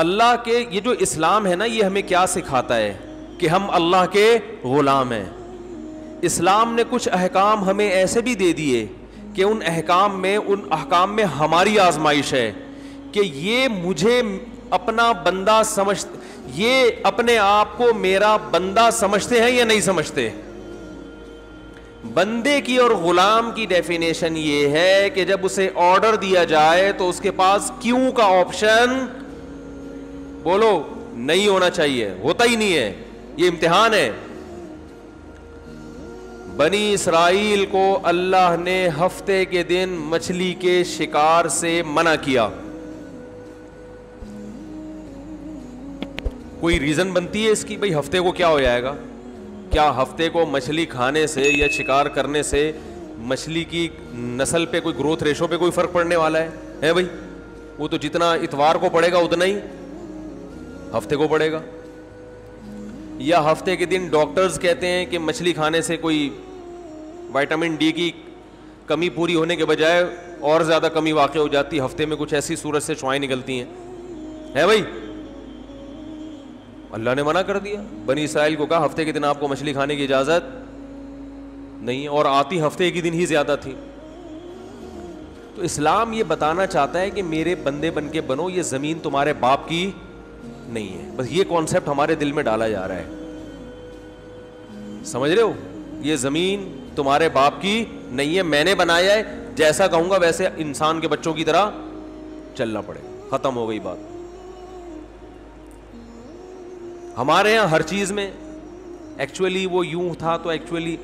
اللہ کے یہ جو اسلام ہے نا یہ ہمیں کیا سکھاتا ہے کہ ہم اللہ کے غلام ہیں. اسلام نے کچھ احکام ہمیں ایسے بھی دے دیے کہ ان احکام میں ہماری آزمائش ہے کہ یہ مجھے اپنا بندہ یہ اپنے آپ کو میرا بندہ سمجھتے ہیں یا نہیں سمجھتے. بندے کی اور غلام کی ڈیفینیشن یہ ہے کہ جب اسے آرڈر دیا جائے تو اس کے پاس کیوں کا آپشن بولو نہیں ہونا چاہیے, ہوتا ہی نہیں ہے. یہ امتحان ہے. بنی اسرائیل کو اللہ نے ہفتے کے دن مچھلی کے شکار سے منع کیا. کوئی ریزن بنتی ہے اس کی؟ بھئی ہفتے کو کیا ہو جائے گا؟ کیا ہفتے کو مچھلی کھانے سے یا شکار کرنے سے مچھلی کی نسل پہ کوئی گروتھ ریشو پہ کوئی فرق پڑنے والا ہے بھائی؟ وہ تو جتنا اتوار کو پڑے گا اتنا ہی ہفتے کو پڑے گا. یا ہفتے کے دن ڈاکٹرز کہتے ہیں کہ مچھلی کھانے سے کوئی وائٹامن ڈی کی کمی پوری ہونے کے بجائے اور زیادہ کمی واقع ہو جاتی ہے, ہفتے میں کچھ ایسی صورت سے شعاعیں نکلتی ہیں. ہے بھائی؟ اللہ نے منع کر دیا. بنی اسرائیل کو کہا ہفتے کے دن آپ کو مچھلی کھانے کی اجازت نہیں, اور آتی ہفتے کے دن ہی زیادہ تھی. تو اسلام یہ بتانا چاہتا ہے کہ میرے بندے بن کے بنو, یہ زمین تمہارے باپ کی نہیں ہے. بس یہ کانسیپٹ ہمارے دل میں ڈالا جا رہا ہے. سمجھ رہے ہو؟ یہ زمین تمہارے باپ کی نہیں ہے, میں نے بنایا ہے, جیسا کہوں گا ویسے انسان کے بچوں کی طرح چلنا پڑے. ختم ہو گئی بات. ہمارے یہاں ہر چیز میں ایکچولی وہ یوں تھا. تو ایکچولی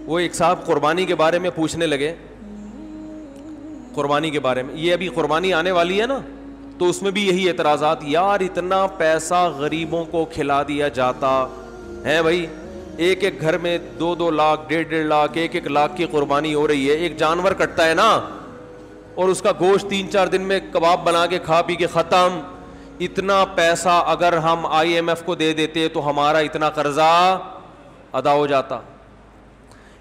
وہ ایک صاحب قربانی کے بارے میں پوچھنے لگے, قربانی کے بارے میں, یہ ابھی قربانی آنے والی ہے نا, تو اس میں بھی یہی اعتراضات, یار اتنا پیسہ غریبوں کو کھلا دیا جاتا ہے بھائی, ایک ایک گھر میں 2-2 لاکھ 1.5 لاکھ 1 لاکھ کی قربانی ہو رہی ہے. ایک جانور کٹتا ہے نا اور اس کا گوشت 3-4 دن میں کباب بنا کے کھا پی کے ختم. اتنا پیسہ اگر ہم IMF کو دے دیتے تو ہمارا اتنا قرضہ ادا ہو جاتا.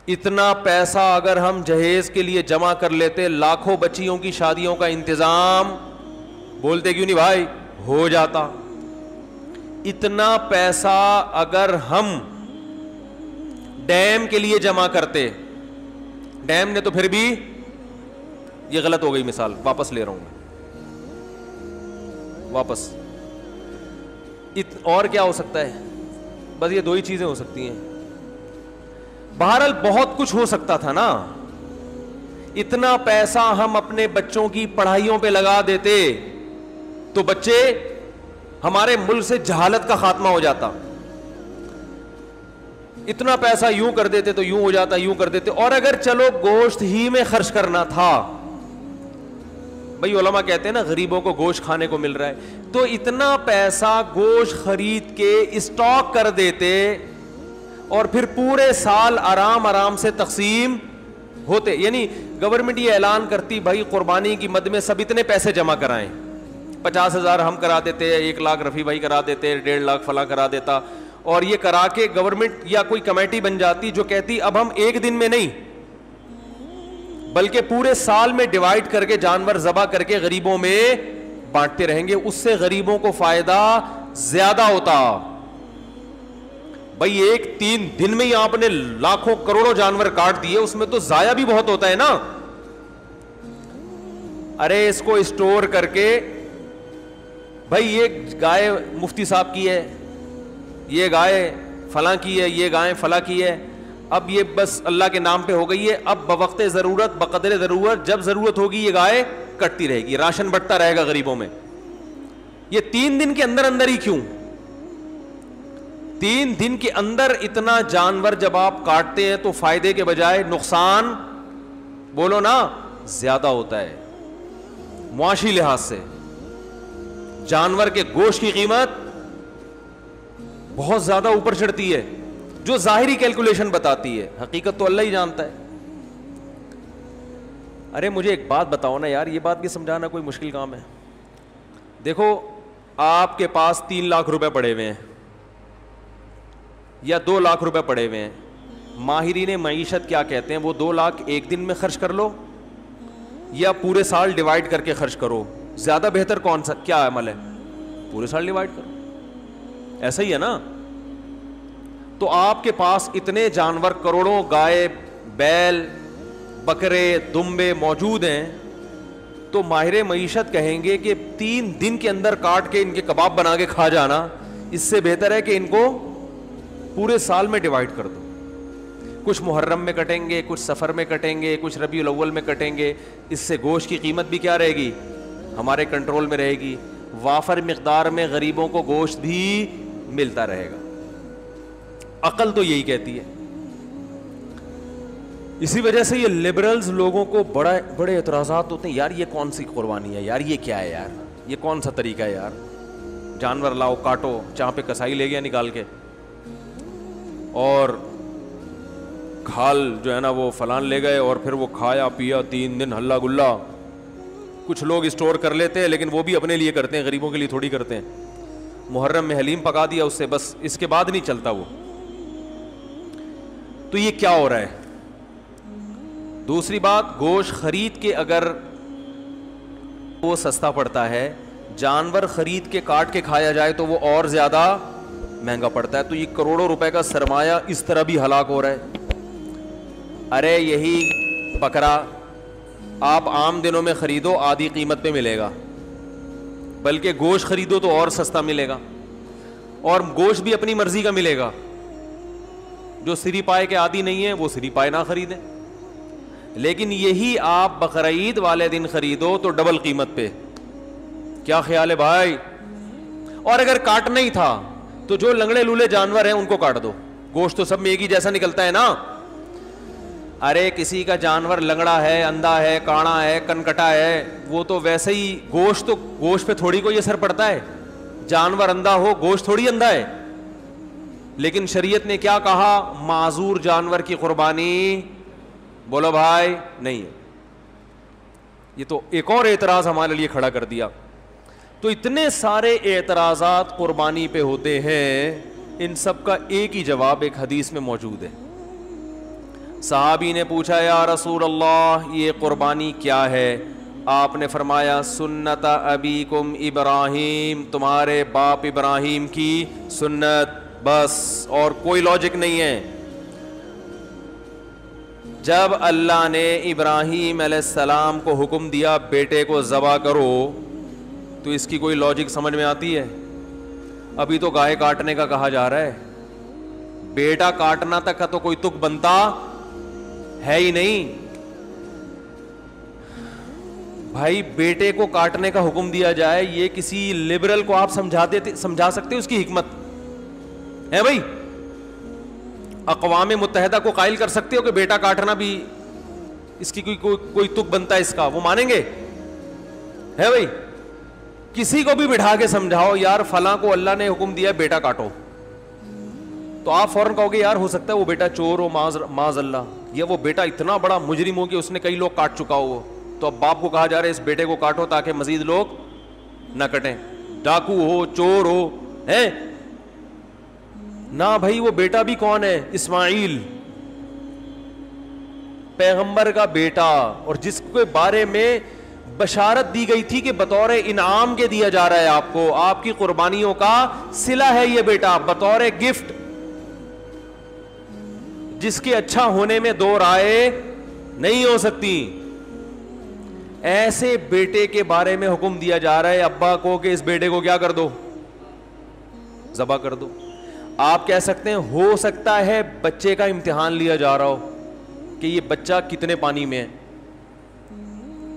اتنا پیسہ اگر ہم جہیز کے لیے جمع کر لیتے, لاکھوں بچیوں کی شادیوں کا انتظام, بولتے کیوں نہیں بھائی, ہو جاتا. اتنا پیسہ اگر ہم ڈیم کے لیے جمع کرتے, ڈیم نے تو پھر بھی, یہ غلط ہو گئی مثال, واپس لے رہا ہوں میں واپس. اور کیا ہو سکتا ہے؟ بس یہ 2 ہی چیزیں ہو سکتی ہیں. بہرحال بہت کچھ ہو سکتا تھا نا. اتنا پیسہ ہم اپنے بچوں کی پڑھائیوں پہ لگا دیتے تو بچے, ہمارے ملک سے جہالت کا خاتمہ ہو جاتا. اتنا پیسہ یوں کر دیتے تو یوں ہو جاتا, یوں کر دیتے. اور اگر چلو گوشت ہی میں خرچ کرنا تھا, بھئی علماء کہتے ہیں نا غریبوں کو گوشت کھانے کو مل رہا ہے, تو اتنا پیسہ گوشت خرید کے اسٹاک کر دیتے اور پھر پورے سال آرام سے تقسیم ہوتے. یعنی گورنمنٹ یہ اعلان کرتی بھائی قربانی کی مد میں سب اتنے پیسے جمع کرائیں, 50,000 ہم کرا دیتے, 1 لاکھ رفیع بھائی کرا دیتے, 1.5 لاکھ فلاں کرا دیتا, اور یہ کرا کے گورنمنٹ یا کوئی کمیٹی بن جاتی جو کہتی اب ہم ایک دن میں نہیں بلکہ پورے سال میں ڈیوائڈ کر کے جانور ذبح کر کے غریبوں میں بانٹتے رہیں گے. اس سے غریبوں کو فائدہ زیادہ ہوتا. بھائی 3 دن میں ہی آپ نے لاکھوں کروڑوں جانور کاٹ دیے, اس میں تو ضائع بھی بہت ہوتا ہے نا. ارے اس کو اسٹور کر کے, بھائی یہ گائے مفتی صاحب کی ہے, یہ گائے فلاں کی ہے, یہ گائے فلاں کی ہے, اب یہ بس اللہ کے نام پہ ہو گئی ہے. اب بوقت ضرورت بقدر ضرورت جب ضرورت ہوگی یہ گائے کٹتی رہے گی, راشن بٹتا رہے گا غریبوں میں. یہ 3 دن کے اندر ہی کیوں, 3 دن کے اندر اتنا جانور جب آپ کاٹتے ہیں تو فائدے کے بجائے نقصان بولو نا زیادہ ہوتا ہے. معاشی لحاظ سے جانور کے گوشت کی قیمت بہت زیادہ اوپر چڑھتی ہے, جو ظاہری کیلکولیشن بتاتی ہے, حقیقت تو اللہ ہی جانتا ہے. ارے مجھے ایک بات بتاؤ نا یار, یہ بات بھی سمجھانا کوئی مشکل کام ہے. دیکھو آپ کے پاس 3 لاکھ روپے پڑے ہوئے ہیں یا 2 لاکھ روپے پڑے ہوئے ہیں, ماہرین معیشت کیا کہتے ہیں, وہ 2 لاکھ ایک دن میں خرچ کر لو یا پورے سال ڈیوائڈ کر کے خرچ کرو, زیادہ بہتر کون سا کیا عمل ہے؟ پورے سال ڈیوائڈ کرو. ایسا ہی ہے نا. تو آپ کے پاس اتنے جانور کروڑوں گائے بیل بکرے دمبے موجود ہیں, تو ماہر معیشت کہیں گے کہ 3 دن کے اندر کاٹ کے ان کے کباب بنا کے کھا جانا اس سے بہتر ہے کہ ان کو پورے سال میں ڈیوائڈ کر دو. کچھ محرم میں کٹیں گے, کچھ سفر میں کٹیں گے, کچھ ربیع الاول میں کٹیں گے. اس سے گوشت کی قیمت بھی کیا رہے گی, ہمارے کنٹرول میں رہے گی. وافر مقدار میں غریبوں کو گوشت بھی ملتا رہے گا. عقل تو یہی کہتی ہے. اسی وجہ سے یہ لبرلز لوگوں کو بڑے اعتراضات ہوتے ہیں, یار یہ کون سی قربانی ہے یار, یہ کیا ہے یار, یہ کون سا طریقہ ہے یار, جانور لاؤ کاٹو, جہاں پہ کسائی لے گیا نکال کے, اور کھال جو ہے نا وہ فلان لے گئے, اور پھر وہ کھایا پیا 3 دن ہلا گلا. کچھ لوگ اسٹور کر لیتے ہیں لیکن وہ بھی اپنے لیے کرتے ہیں, غریبوں کے لیے تھوڑی کرتے ہیں. محرم میں حلیم پکا دیا اس سے, بس اس کے بعد نہیں چلتا وہ. تو یہ کیا ہو رہا ہے. دوسری بات, گوشت خرید کے اگر وہ سستا پڑتا ہے, جانور خرید کے کاٹ کے کھایا جائے تو وہ اور زیادہ مہنگا پڑتا ہے. تو یہ کروڑوں روپے کا سرمایہ اس طرح بھی ہلاک ہو رہا ہے. ارے یہی بکرا آپ عام دنوں میں خریدو آدھی قیمت پہ ملے گا, بلکہ گوشت خریدو تو اور سستا ملے گا, اور گوشت بھی اپنی مرضی کا ملے گا. جو سری پائے کے عادی نہیں ہے وہ سری پائے نہ خریدیں, لیکن یہی آپ بقرعید والے دن خریدو تو ڈبل قیمت پہ. کیا خیال ہے بھائی؟ اور اگر کاٹنا ہی تھا تو جو لنگڑے لولے جانور ہیں ان کو کاٹ دو, گوشت تو سب میں ایک ہی جیسا نکلتا ہے نا. ارے کسی کا جانور لنگڑا ہے, اندھا ہے, کاڑا ہے, کنکٹا ہے, وہ تو ویسے ہی گوشت پہ تھوڑی کوئی اثر پڑتا ہے. جانور اندھا ہو گوشت تھوڑی اندھا ہے. لیکن شریعت نے کیا کہا, معذور جانور کی قربانی بولو بھائی نہیں ہے. یہ تو ایک اور اعتراض ہمارے لیے کھڑا کر دیا. تو اتنے سارے اعتراضات قربانی پہ ہوتے ہیں, ان سب کا ایک ہی جواب ایک حدیث میں موجود ہے. صحابی نے پوچھا یا رسول اللہ یہ قربانی کیا ہے؟ آپ نے فرمایا سنت ابیکم ابراہیم, تمہارے باپ ابراہیم کی سنت, بس اور کوئی لاجک نہیں ہے. جب اللہ نے ابراہیم علیہ السلام کو حکم دیا بیٹے کو ذبح کرو, تو اس کی کوئی لاجک سمجھ میں آتی ہے؟ ابھی تو گائے کاٹنے کا کہا جا رہا ہے, بیٹا کاٹنا تک کا تو کوئی تک بنتا ہے ہی نہیں. بھائی بیٹے کو کاٹنے کا حکم دیا جائے, یہ کسی لبرل کو آپ سمجھا سکتے اس کی حکمت ہے بھائی؟ اقوام متحدہ کو قائل کر سکتے ہو کہ بیٹا کاٹنا بھی اس کی کوئی تک بنتا ہے اس کا, وہ مانیں گے؟ ہے بھائی؟ کسی کو بھی بٹھا کے سمجھاؤ یار فلاں کو اللہ نے حکم دیا بیٹا کاٹو, تو آپ فوراً کہو گے یار ہو سکتا ہے وہ بیٹا چور ہو معاذ اللہ, یا وہ بیٹا اتنا بڑا مجرم ہو کہ اس نے کئی لوگ کاٹ چکا ہو. تو اب باپ کو کہا جا رہا ہے اس بیٹے کو کاٹو تاکہ مزید لوگ نہ کٹیں, ڈاکو ہو چور ہو ہے نہ. بھائی وہ بیٹا بھی کون ہے؟ اسماعیل پیغمبر کا بیٹا, اور جس کے بارے میں بشارت دی گئی تھی کہ بطور انعام کے دیا جا رہا ہے آپ کو, آپ کی قربانیوں کا صلہ ہے یہ بیٹا, بطور گفٹ, جس کے اچھا ہونے میں دو رائے نہیں ہو سکتی. ایسے بیٹے کے بارے میں حکم دیا جا رہا ہے ابا کو کہ اس بیٹے کو کیا کر دو, ذبح کر دو. آپ کہہ سکتے ہیں ہو سکتا ہے بچے کا امتحان لیا جا رہا ہو کہ یہ بچہ کتنے پانی میں ہے,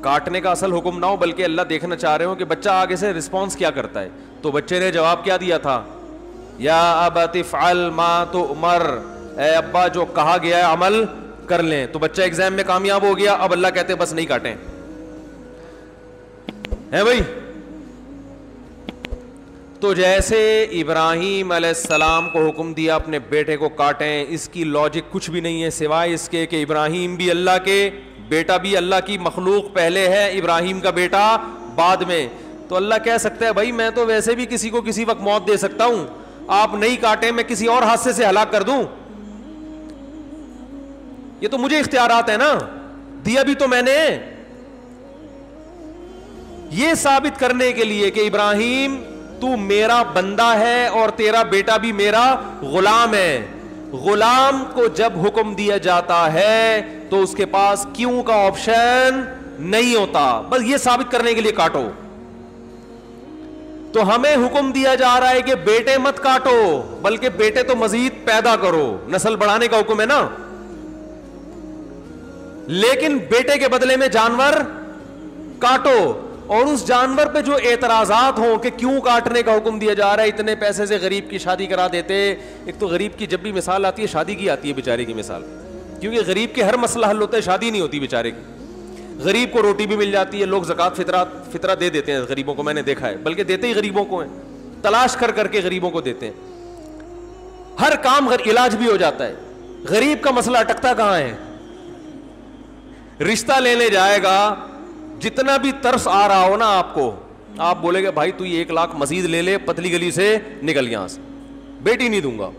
کاٹنے کا اصل حکم نہ ہو بلکہ اللہ دیکھنا چاہ رہے ہو کہ بچہ آگے سے رسپانس کیا کرتا ہے. تو بچے نے جواب کیا دیا تھا, یا ابت افعل ما تؤمر, اے ابا جو کہا گیا ہے عمل کر لیں. تو بچہ ایگزام میں کامیاب ہو گیا, اب اللہ کہتے ہیں بس نہیں کاٹیں, ہے بھائی؟ تو جیسے ابراہیم علیہ السلام کو حکم دیا اپنے بیٹے کو کاٹیں, اس کی لاجک کچھ بھی نہیں ہے سوائے اس کے کہ ابراہیم بھی اللہ کے, بیٹا بھی اللہ کی مخلوق پہلے ہے, ابراہیم کا بیٹا بعد میں. تو اللہ کہہ سکتا ہے بھائی میں تو ویسے بھی کسی کو کسی وقت موت دے سکتا ہوں, آپ نہیں کاٹیں میں کسی اور حادثے سے ہلاک کر دوں, یہ تو مجھے اختیارات ہے نا, دیا بھی تو میں نے. یہ ثابت کرنے کے لیے کہ ابراہیم تو میرا بندہ ہے اور تیرا بیٹا بھی میرا غلام ہے. غلام کو جب حکم دیا جاتا ہے تو اس کے پاس کیوں کا آپشن نہیں ہوتا, بس یہ ثابت کرنے کے لیے کاٹو. تو ہمیں حکم دیا جا رہا ہے کہ بیٹے مت کاٹو, بلکہ بیٹے تو مزید پیدا کرو, نسل بڑھانے کا حکم ہے نا. لیکن بیٹے کے بدلے میں جانور کاٹو, اور اس جانور پہ جو اعتراضات ہوں کہ کیوں کاٹنے کا حکم دیا جا رہا ہے, اتنے پیسے سے غریب کی شادی کرا دیتے. ایک تو غریب کی جب بھی مثال آتی ہے شادی کی آتی ہے بیچارے کی مثال, کیونکہ غریب کے ہر مسئلہ حل ہوتا ہے, شادی نہیں ہوتی بیچارے کی. غریب کو روٹی بھی مل جاتی ہے, لوگ زکوٰۃ فطرہ دے دیتے ہیں غریبوں کو, میں نے دیکھا ہے, بلکہ دیتے ہی غریبوں کو ہیں, تلاش کر کر کے غریبوں کو دیتے ہیں. ہر کام علاج بھی ہو جاتا ہے. غریب کا مسئلہ اٹکتا کہاں ہے؟ رشتہ لینے جائے گا, جتنا بھی ترس آ رہا ہو نا آپ کو, آپ بولے گے بھائی تو یہ 1 لاکھ مزید لے لے, پتلی گلی سے نکل یہاں سے, بیٹی نہیں دوں گا.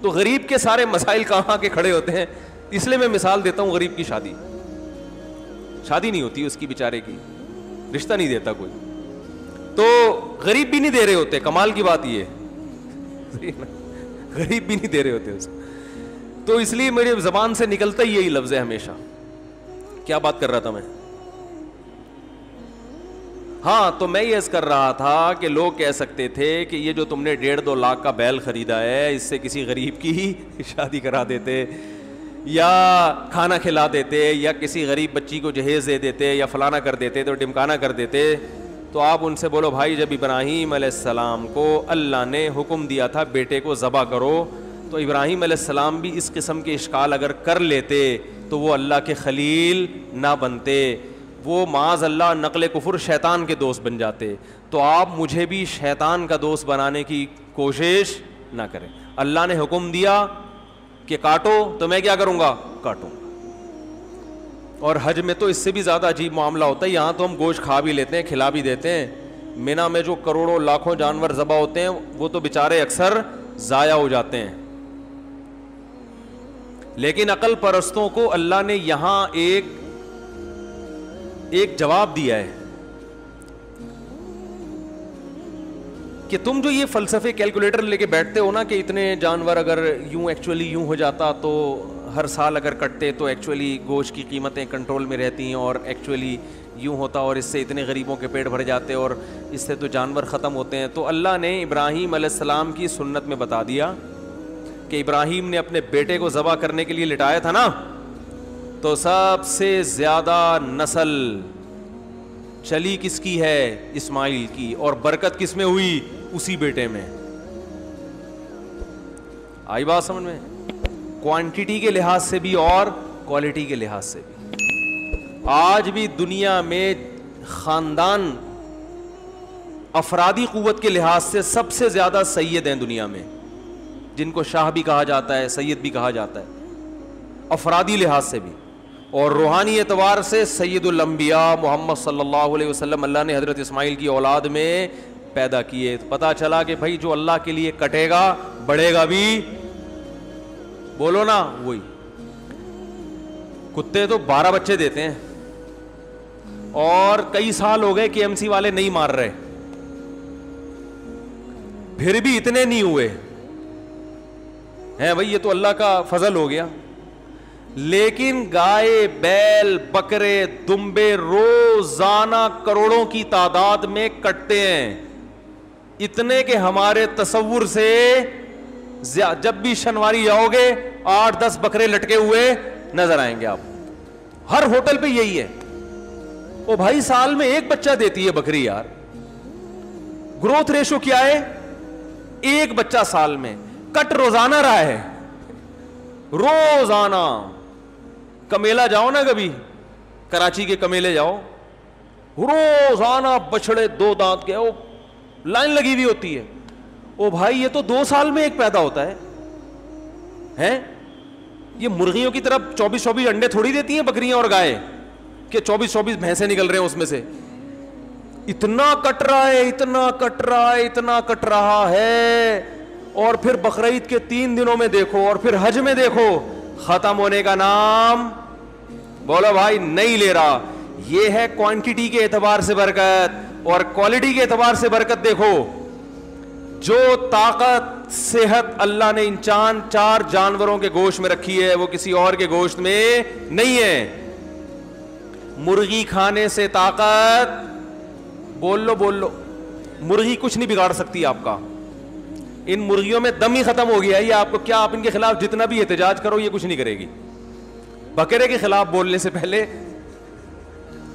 تو غریب کے سارے مسائل کہاں کے کھڑے ہوتے ہیں. اس لیے میں مثال دیتا ہوں, غریب کی شادی نہیں ہوتی اس کی بیچارے کی, رشتہ نہیں دیتا کوئی, تو غریب بھی نہیں دے رہے ہوتے. کمال کی بات یہ غریب بھی نہیں دے رہے ہوتے اس. تو اس لیے میری زبان سے نکلتا ہی یہی لفظ ہے ہمیشہ. کیا بات کر رہا تھا میں؟ ہاں, تو میں یہ عرض کر رہا تھا کہ لوگ کہہ سکتے تھے کہ یہ جو تم نے 1.5-2 لاکھ کا بیل خریدا ہے, اس سے کسی غریب کی شادی کرا دیتے, یا کھانا کھلا دیتے, یا کسی غریب بچی کو جہیز دے دیتے, یا فلانا کر دیتے, تو ڈمکانا کر دیتے. تو آپ ان سے بولو بھائی جب ابراہیم علیہ السلام کو اللہ نے حکم دیا تھا بیٹے کو ذبح کرو, تو ابراہیم علیہ السلام بھی اس قسم کے اشکال اگر کر لیتے تو وہ اللہ کے خلیل نہ بنتے, وہ معاذ اللہ نقل کفر شیطان کے دوست بن جاتے. تو آپ مجھے بھی شیطان کا دوست بنانے کی کوشش نہ کریں. اللہ نے حکم دیا کہ کاٹو, تو میں کیا کروں گا؟ کاٹوں. اور حج میں تو اس سے بھی زیادہ عجیب معاملہ ہوتا ہے. یہاں تو ہم گوشت کھا بھی لیتے ہیں, کھلا بھی دیتے ہیں. مینا میں جو کروڑوں لاکھوں جانور ذبح ہوتے ہیں وہ تو بیچارے اکثر ضائع ہو جاتے ہیں. لیکن عقل پرستوں کو اللہ نے یہاں ایک جواب دیا ہے کہ تم جو یہ فلسفے کیلکولیٹر لے کے بیٹھتے ہو نا کہ اتنے جانور اگر یوں ایکچولی یوں ہو جاتا تو ہر سال اگر کٹتے تو ایکچولی گوشت کی قیمتیں کنٹرول میں رہتی ہیں, اور ایکچولی یوں ہوتا اور اس سے اتنے غریبوں کے پیٹ بھر جاتے اور اس سے تو جانور ختم ہوتے ہیں. تو اللہ نے ابراہیم علیہ السلام کی سنت میں بتا دیا کہ ابراہیم نے اپنے بیٹے کو ذبح کرنے کے لیے لٹایا تھا نا, تو سب سے زیادہ نسل چلی کس کی ہے؟ اسماعیل کی, اور برکت کس میں ہوئی؟ اسی بیٹے میں. آئی بات سمجھ میں؟ کوانٹٹی کے لحاظ سے بھی اور کوالٹی کے لحاظ سے بھی. آج بھی دنیا میں خاندان افرادی قوت کے لحاظ سے سب سے زیادہ سید ہیں دنیا میں, جن کو شاہ بھی کہا جاتا ہے, سید بھی کہا جاتا ہے, افرادی لحاظ سے بھی. اور روحانی اعتبار سے سید الانبیاء محمد صلی اللہ علیہ وسلم اللہ نے حضرت اسماعیل کی اولاد میں پیدا کیے. تو پتا چلا کہ بھائی جو اللہ کے لیے کٹے گا بڑھے گا بھی, بولو نا وہی. کتے تو 12 بچے دیتے ہیں, اور کئی سال ہو گئے کہ ایم سی والے نہیں مار رہے, پھر بھی اتنے نہیں ہوئے ہیں بھائی, یہ تو اللہ کا فضل ہو گیا. لیکن گائے, بیل, بکرے, دمبے روزانہ کروڑوں کی تعداد میں کٹتے ہیں, اتنے کہ ہمارے تصور سے جب بھی شنواری جاؤ گے 8-10 بکرے لٹکے ہوئے نظر آئیں گے آپ. ہر ہوٹل پہ یہی ہے. او بھائی سال میں 1 بچہ دیتی ہے بکری یار, گروتھ ریشو کیا ہے؟ 1 بچہ سال میں. کٹ روزانہ رہا ہے, روزانہ. کمیلا جاؤ نا کبھی, کراچی کے کمیلے جاؤ, روزانہ بچڑے 2 دانت کے, وہ لائن لگی ہوئی ہوتی ہے. او بھائی یہ تو 2 سال میں 1 پیدا ہوتا ہے. یہ مرغیوں کی طرف 24-24 انڈے تھوڑی دیتی ہیں بکریاں اور گائے کہ 24-24 بھینسیں نکل رہے ہیں اس میں سے. اتنا کٹ رہا ہے, اتنا کٹ رہا ہے, اتنا کٹ رہا ہے. اور پھر بقرعید کے 3 دنوں میں دیکھو, اور پھر حج میں دیکھو, ختم ہونے کا نام بولو بھائی نہیں لے رہا. یہ ہے کوانٹٹی کے اعتبار سے برکت, اور کوالٹی کے اعتبار سے برکت دیکھو. جو طاقت صحت اللہ نے ان چار جانوروں کے گوشت میں رکھی ہے وہ کسی اور کے گوشت میں نہیں ہے. مرغی کھانے سے طاقت, بول لو, مرغی کچھ نہیں بگاڑ سکتی آپ کا. ان مرغیوں میں دم ہی ختم ہو گیا. یہ آپ کو کیا, آپ ان کے خلاف جتنا بھی احتجاج کرو یہ کچھ نہیں کرے گی. بکرے کے خلاف بولنے سے پہلے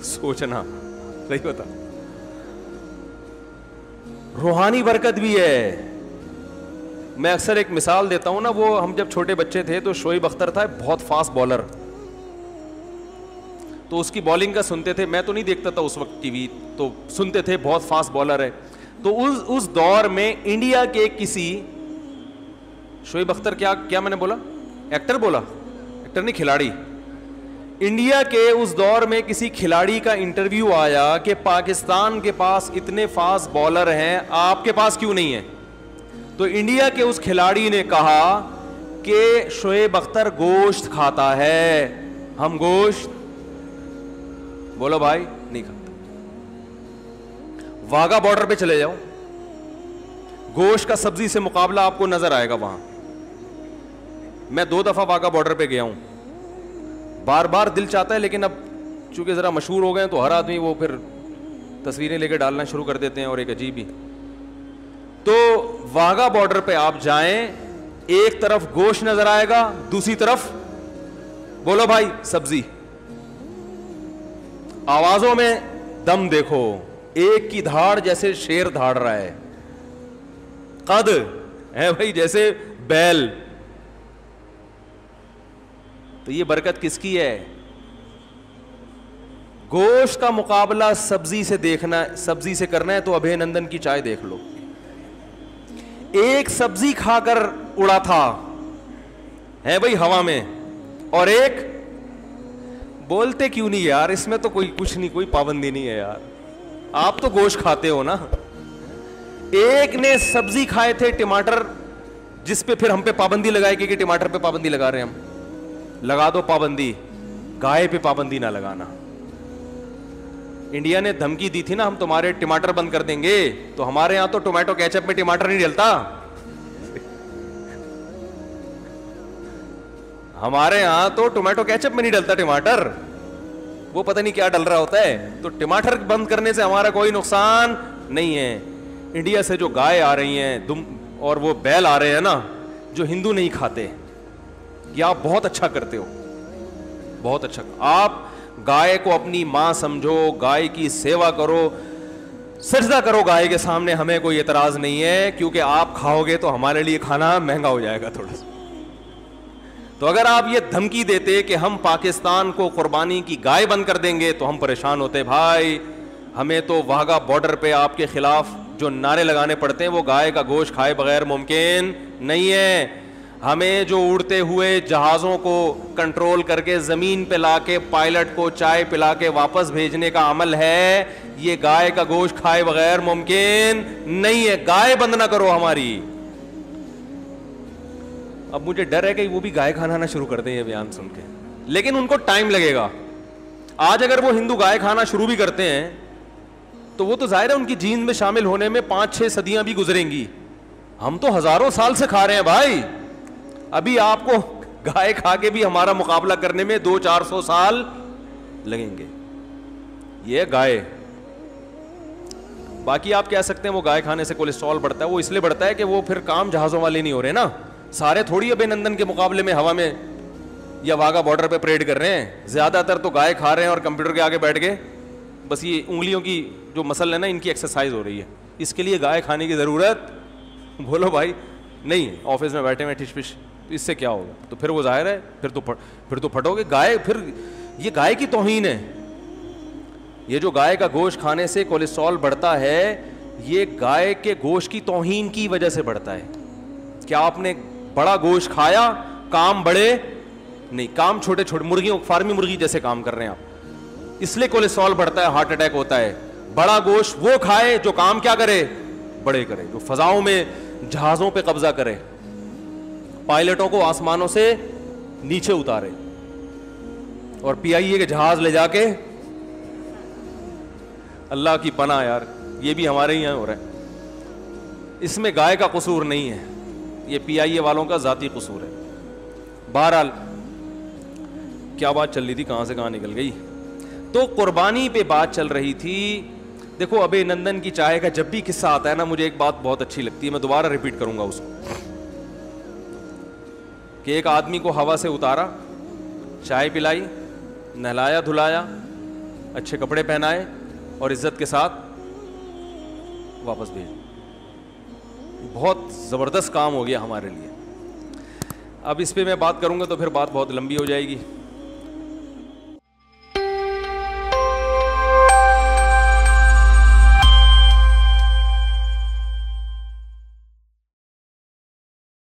سوچنا. صحیح بتا. روحانی برکت بھی ہے. میں اکثر ایک مثال دیتا ہوں نا, وہ ہم جب چھوٹے بچے تھے تو شعیب اختر تھا بہت فاسٹ بالر, تو اس کی بالنگ کا سنتے تھے. میں تو نہیں دیکھتا تھا اس وقت ٹی وی, تو سنتے تھے بہت فاسٹ بالر ہے. تو اس دور میں انڈیا کے کسی شعیب اختر, کیا میں نے بولا, ایکٹر بولا, ایکٹر نہیں کھلاڑی. انڈیا کے اس دور میں کسی کھلاڑی کا انٹرویو آیا کہ پاکستان کے پاس اتنے فاسٹ بالر ہیں, آپ کے پاس کیوں نہیں ہے. تو انڈیا کے اس کھلاڑی نے کہا کہ شعیب اختر گوشت کھاتا ہے, ہم گوشت, بولو بھائی, نہیں کھاتا. واگا بارڈر پہ چلے جاؤ, گوشت کا سبزی سے مقابلہ آپ کو نظر آئے گا وہاں. میں 2 دفعہ واگا بارڈر پہ گیا ہوں. بار بار دل چاہتا ہے, لیکن اب چونکہ ذرا مشہور ہو گئے تو ہر آدمی وہ پھر تصویریں لے کے ڈالنا شروع کر دیتے ہیں, اور ایک عجیب ہی. تو واگا بارڈر پہ آپ جائیں, ایک طرف گوشت نظر آئے گا, دوسری طرف بولو بھائی سبزی. آوازوں میں دم دیکھو, ایک کی دھاڑ جیسے شیر دھاڑ رہا ہے, قد ہے بھائی جیسے بیل. تو یہ برکت کس کی ہے؟ گوشت کا مقابلہ سبزی سے دیکھنا, سبزی سے کرنا ہے تو ابھے نندن کی چائے دیکھ لو. ایک سبزی کھا کر اڑا تھا ہے بھائی ہوا میں, اور ایک, بولتے کیوں نہیں یار, اس میں تو کوئی کچھ نہیں, کوئی پابندی نہیں ہے یار, آپ تو گوشت کھاتے ہو نا. ایک نے سبزی کھائے تھے ٹماٹر, جس پہ پھر ہم پہ پابندی لگائے گی کہ ٹماٹر پہ پابندی لگا رہے ہیں ہم. لگا دو پابندی, گائے پہ پابندی نہ لگانا. انڈیا نے دھمکی دی تھی نا, ہم تمہارے ٹماٹر بند کر دیں گے, تو ہمارے ہاں تو ٹومیٹو کیچپ میں ٹماٹر نہیں ڈلتا. ہمارے ہاں تو ٹومیٹو کیچپ میں نہیں ڈلتا ٹماٹر, وہ پتہ نہیں کیا ڈل رہا ہوتا ہے. تو ٹماٹر بند کرنے سے ہمارا کوئی نقصان نہیں ہے. انڈیا سے جو گائے آ رہی ہیں اور وہ بیل آ رہے ہیں نا, جو ہندو نہیں کھاتے, یہ آپ بہت اچھا کرتے ہو, بہت اچھا. آپ گائے کو اپنی ماں سمجھو, گائے کی سیوا کرو, سجدہ کرو گائے کے سامنے, ہمیں کوئی اعتراض نہیں ہے, کیونکہ آپ کھاؤ گے تو ہمارے لیے کھانا مہنگا ہو جائے گا تھوڑا سا. تو اگر آپ یہ دھمکی دیتے کہ ہم پاکستان کو قربانی کی گائے بند کر دیں گے تو ہم پریشان ہوتے. بھائی ہمیں تو واگا بارڈر پہ آپ کے خلاف جو نعرے لگانے پڑتے ہیں وہ گائے کا گوشت کھائے بغیر ممکن نہیں ہے. ہمیں جو اڑتے ہوئے جہازوں کو کنٹرول کر کے زمین پہ لا کے پائلٹ کو چائے پلا کے واپس بھیجنے کا عمل ہے, یہ گائے کا گوشت کھائے بغیر ممکن نہیں ہے. گائے بند نہ کرو ہماری. اب مجھے ڈر ہے کہ وہ بھی گائے کھانا نہ شروع کر دیں یہ بیان سن کے, لیکن ان کو ٹائم لگے گا. آج اگر وہ ہندو گائے کھانا شروع بھی کرتے ہیں تو وہ تو ظاہر ہے ان کی جین میں شامل ہونے میں 5-6 صدیاں بھی گزریں گی. ہم تو ہزاروں سال سے کھا رہے ہیں بھائی. ابھی آپ کو گائے کھا کے بھی ہمارا مقابلہ کرنے میں 200-400 سال لگیں گے. یہ گائے, باقی آپ کہہ سکتے ہیں وہ گائے کھانے سے کولیسٹرول بڑھتا ہے, وہ اس لیے بڑھتا ہے کہ وہ پھر کام جہازوں والے نہیں ہو رہے نا. سارے تھوڑی ابے نندن کے مقابلے میں ہوا میں یا واگا بارڈر پہ پریڈ کر رہے ہیں. زیادہ تر تو گائے کھا رہے ہیں اور کمپیوٹر کے آگے بیٹھ کے بس یہ انگلیوں کی جو مسل ہے نا ان کی ایکسرسائز ہو رہی ہے. اس کے لیے گائے کھانے کی ضرورت, بولو بھائی, نہیں. آفس میں بیٹھے ہوئے ٹھش پش, تو اس سے کیا ہوگا؟ تو پھر وہ ظاہر ہے پھر تو پھٹو گے. گائے, پھر یہ گائے کی توہین ہے. یہ جو گائے کا گوشت کھانے سے کولیسٹرول بڑھتا ہے, یہ گائے کے گوشت کی توہین کی وجہ سے بڑھتا ہے. کیا آپ نے بڑا گوشت کھایا, کام بڑے نہیں, کام چھوٹے چھوٹے, مرغیوں فارمی مرغی جیسے کام کر رہے ہیں آپ, اس لیے کولیسٹرول بڑھتا ہے, ہارٹ اٹیک ہوتا ہے. بڑا گوشت وہ کھائے جو کام کیا کرے, بڑے کرے, جو فضاؤں میں جہازوں پہ قبضہ کرے, پائلٹوں کو آسمانوں سے نیچے اتارے, اور پی آئی اے کے جہاز لے جا کے, اللہ کی پناہ یار, یہ بھی ہمارے ہی یہاں ہو رہا ہے. اس میں گائے کا قصور نہیں ہے, یہ پی آئی اے والوں کا ذاتی قصور ہے. بہرحال کیا بات چل رہی تھی, کہاں سے کہاں نکل گئی. تو قربانی پہ بات چل رہی تھی. دیکھو ابے نندن کی چائے کا جب بھی قصہ آتا ہے نا, مجھے ایک بات بہت اچھی لگتی ہے, میں دوبارہ ریپیٹ کروں گا اس کو, کہ ایک آدمی کو ہوا سے اتارا, چائے پلائی, نہلایا دھلایا, اچھے کپڑے پہنائے اور عزت کے ساتھ واپس بھیج. بہت زبردست کام ہو گیا ہمارے لیے. اب اس پہ میں بات کروں گا تو پھر بات بہت لمبی ہو جائے گی.